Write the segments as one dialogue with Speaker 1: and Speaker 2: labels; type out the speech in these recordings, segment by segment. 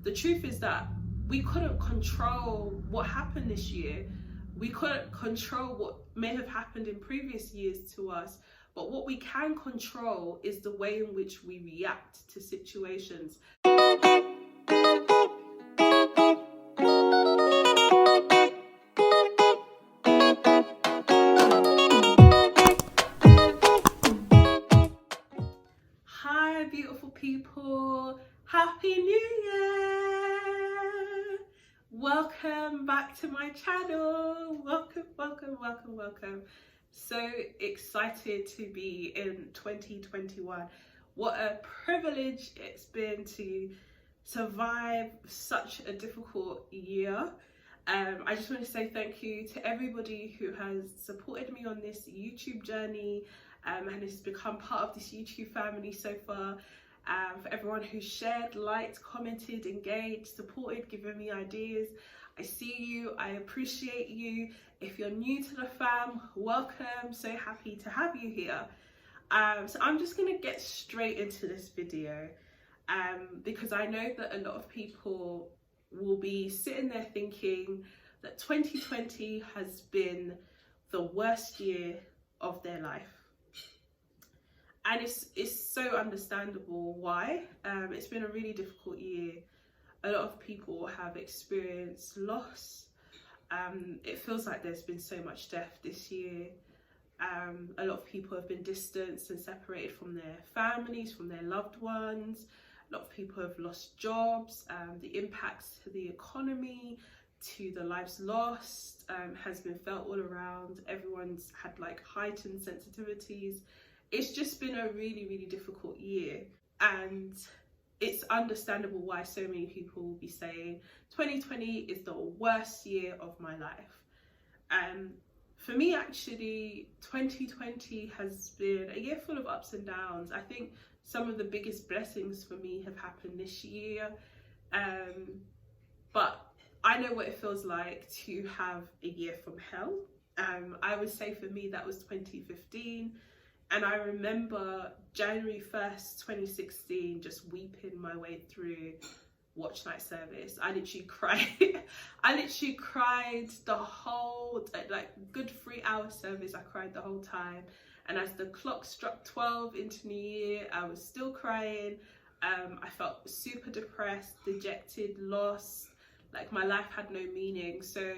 Speaker 1: the truth is that we couldn't control what happened this year. We couldn't control what may have happened in previous years to us, but what we can control is the way in which we react to situations. Hi, beautiful people. Happy New Year! Welcome back to my channel. Welcome. So excited to be in 2021. What a privilege it's been to survive such a difficult year. I just want to say thank you to everybody who has supported me on this YouTube journey and has become part of this YouTube family so far. For everyone who shared, liked, commented, engaged, supported, given me ideas. I see you, I appreciate you. If you're new to the fam, welcome. So happy to have you here. So I'm just gonna get straight into this video because I know that a lot of people will be sitting there thinking that 2020 has been the worst year of their life. And it's so understandable why. It's been a really difficult year. A lot of people have experienced loss. It feels like there's been so much death this year. A lot of people have been distanced and separated from their families, from their loved ones. A lot of people have lost jobs. The impacts to the economy, to the lives lost has been felt all around. Everyone's had like heightened sensitivities. It's just been a really difficult year, and it's understandable why so many people will be saying 2020 is the worst year of my life. For me, actually, 2020 has been a year full of ups and downs. I think some of the biggest blessings for me have happened this year, but I know what it feels like to have a year from hell. I would say for me that was 2015. And I remember January 1st, 2016, just weeping my way through watch night service. I literally cried. I literally cried the whole, like good 3-hour service. I cried the whole time. And as the clock struck 12 into New Year, I was still crying. I felt super depressed, dejected, lost, like my life had no meaning. So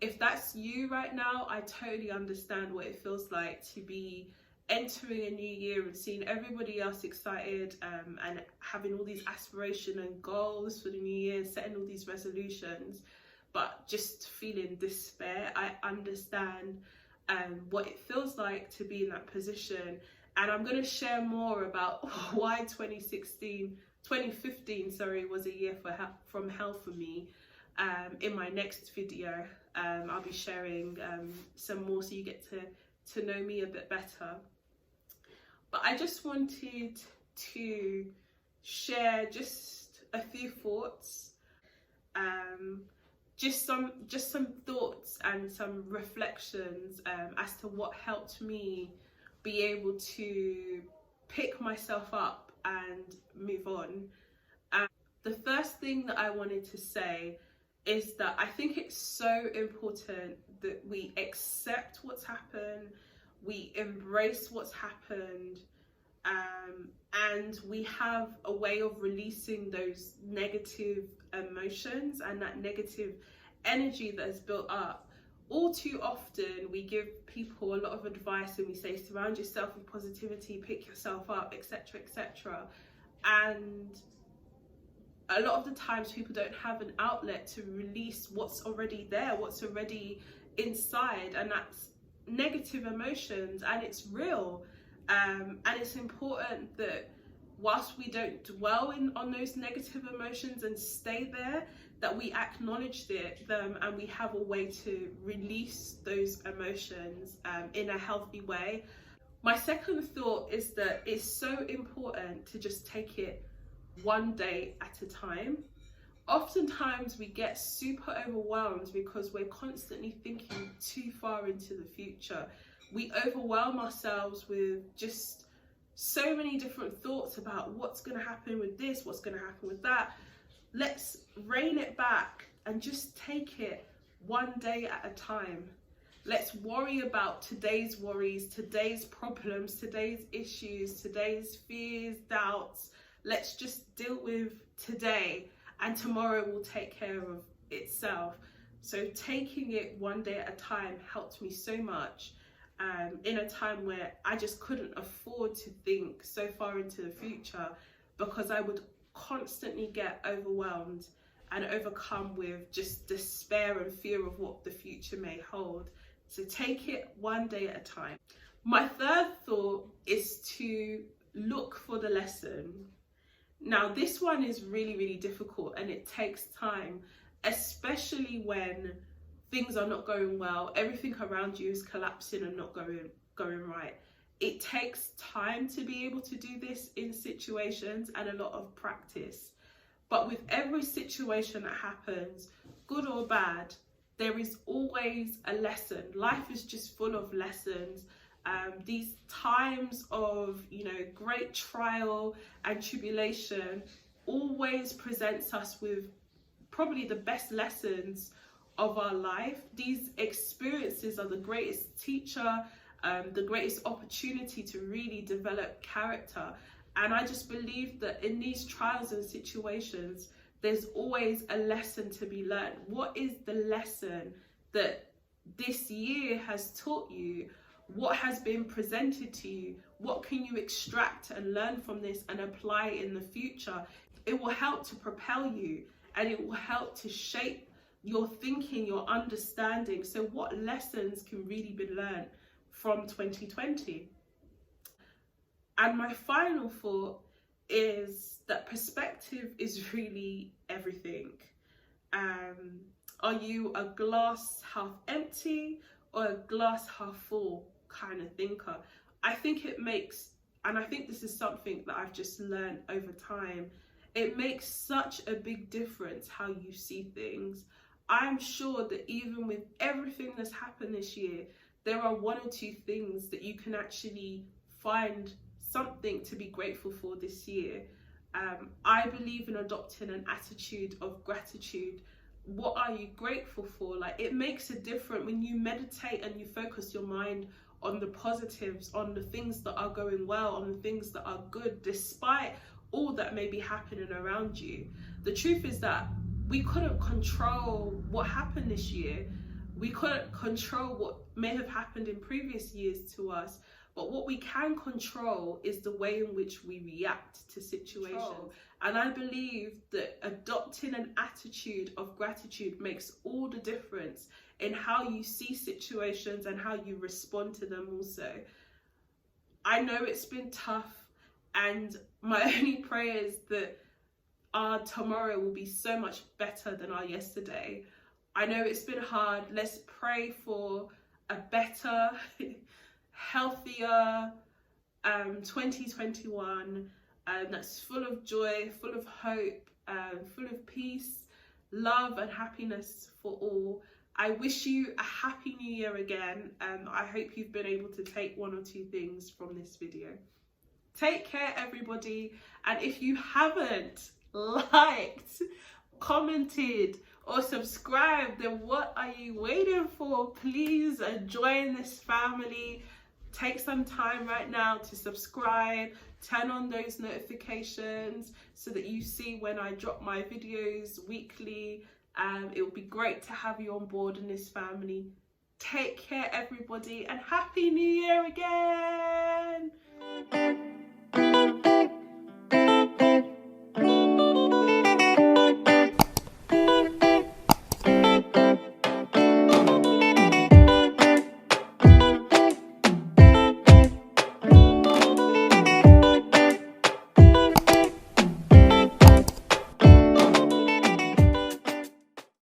Speaker 1: if that's you right now, I totally understand what it feels like to be entering a new year and seeing everybody else excited and having all these aspirations and goals for the new year, setting all these resolutions, but just feeling despair. I understand what it feels like to be in that position, and I'm going to share more about why 2015 was a year from hell for me in my next video. I'll be sharing some more so you get to know me a bit better. But I just wanted to share just a few thoughts, just some thoughts and some reflections as to what helped me be able to pick myself up and move on. The first thing that I wanted to say is that I think it's so important that we accept what's happened, we embrace what's happened, and we have a way of releasing those negative emotions and that negative energy that is built up. All too often we give people a lot of advice and we say surround yourself with positivity, pick yourself up, etc. And a lot of the times people don't have an outlet to release what's already there, what's already inside, and that's negative emotions, and it's real. And it's important that whilst we don't dwell on those negative emotions and stay there, that we acknowledge them and we have a way to release those emotions in a healthy way. My second thought is that it's so important to just take it one day at a time. Oftentimes we get super overwhelmed because we're constantly thinking too far into the future. We overwhelm ourselves with just so many different thoughts about what's going to happen with this, what's going to happen with that. let's rein it back and just take it one day at a time. Let's worry about today's worries, today's problems, today's issues, today's fears, doubts. Let's just deal with today, and tomorrow will take care of itself. So taking it one day at a time helped me so much in a time where I just couldn't afford to think so far into the future, because I would constantly get overwhelmed and overcome with just despair and fear of what the future may hold. So take it one day at a time. My third thought is to look for the lesson. Now, this one is really, really difficult, and it takes time, especially when things are not going well, everything around you is collapsing and not going right. It takes time to be able to do this in situations and a lot of practice. But with every situation that happens, good or bad, there is always a lesson. Life is just full of lessons. These times of, great trial and tribulation always presents us with probably the best lessons of our life. These experiences are the greatest teacher, the greatest opportunity to really develop character. And I just believe that in these trials and situations, there's always a lesson to be learned. What is the lesson that this year has taught you? What has been presented to you? What can you extract and learn from this and apply in the future? It will help to propel you, and it will help to shape your thinking, your understanding. So what lessons can really be learned from 2020? And my final thought is that perspective is really everything. Are you a glass half empty or a glass half full kind of thinker? I think it makes, and I think this is something that I've just learned over time, it makes such a big difference how you see things. I'm sure that even with everything that's happened this year, there are one or two things that you can actually find something to be grateful for this year. I believe in adopting an attitude of gratitude. What are you grateful for? Like, it makes a difference when you meditate and you focus your mind on the positives, on the things that are going well, on the things that are good, despite all that may be happening around you. The truth is that we couldn't control what happened this year. We couldn't control what may have happened in previous years to us. But what we can control is the way in which we react to situations. And I believe that adopting an attitude of gratitude makes all the difference in how you see situations and how you respond to them also. I know it's been tough, and my only prayer is that our tomorrow will be so much better than our yesterday. I know it's been hard. Let's pray for a better, healthier 2021 that's full of joy, full of hope, full of peace, love and happiness for all. I wish you a happy new year again. I hope you've been able to take one or two things from this video. Take care, everybody, and if you haven't liked, commented or subscribed, then what are you waiting for? Please join this family. Take some time right now to subscribe, turn on those notifications so that you see when I drop my videos weekly. It will be great to have you on board in this family. Take care, everybody, and Happy New Year again!